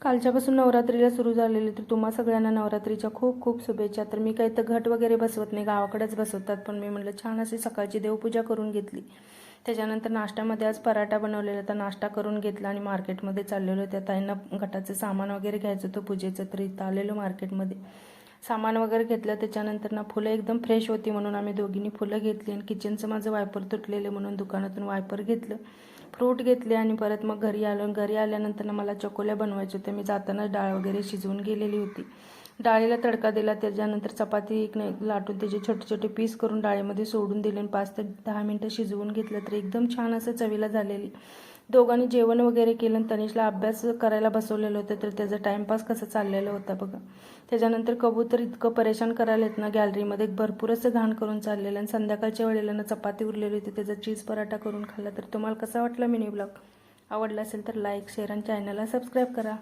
कालच्यापासून नवरात्रीला सुरू झालेली, तर तुम्हा सगळ्यांना नवरात्रीच्या खूप खूप शुभेच्छा. तर मी काही तर घट वगैरे बसवत नाही, गावाकडेच बसवतात, पण मी म्हटलं छान अशी सकाळची देवपूजा करून घेतली. त्याच्यानंतर नाश्त्यामध्ये आज पराठा बनवलेला, तर नाश्ता करून घेतला आणि मार्केटमध्ये चाललेलो. त्या ताईंना घटाचं सामान वगैरे घ्यायचं होतं पूजेचं, तर इथं आलेलो मार्केटमध्ये. सामान वगैरे घेतलं. त्याच्यानंतर ना फुलं एकदम फ्रेश होती म्हणून आम्ही दोघींनी फुलं घेतली आणि किचनचं माझं वायपर तुटलेलं म्हणून दुकानातून वायपर घेतलं, फ्रूट घेतले आणि परत मग घरी आलो. घरी आल्यानंतर ना मला चकोल्या बनवायच्या होत्या. मी जाताना डाळ वगैरे शिजवून गेलेली होती. डाळीला तडका दिला. त्याच्यानंतर चपाती एक लाटून त्याचे छोटे छोटे पीस करून डाळीमध्ये सोडून दिले आणि 5 ते 10 मिनटं शिजवून घेतलं, तर एकदम छान असं चवीला झालेली. दोघांनी जेवण वगैरे केलं आणि तनिषला अभ्यास करायला बसवलेलं होतं, तर त्याचा टाईमपास कसं चाललेलं होतं बघा. त्याच्यानंतर कबूतर इतकं परेशान करायला येत ना, गॅलरीमध्ये भरपूर असं घाण करून चाललेलं आणि संध्याकाळच्या वेळेला ना चपाती उरलेली होती, त्याचा चीज पराठा करून खाल्ला. तर तुम्हाला कसा वाटला मिनी ब्लॉग? आवडला असेल तर लाईक, शेअर आणि चॅनलला सबस्क्राईब करा.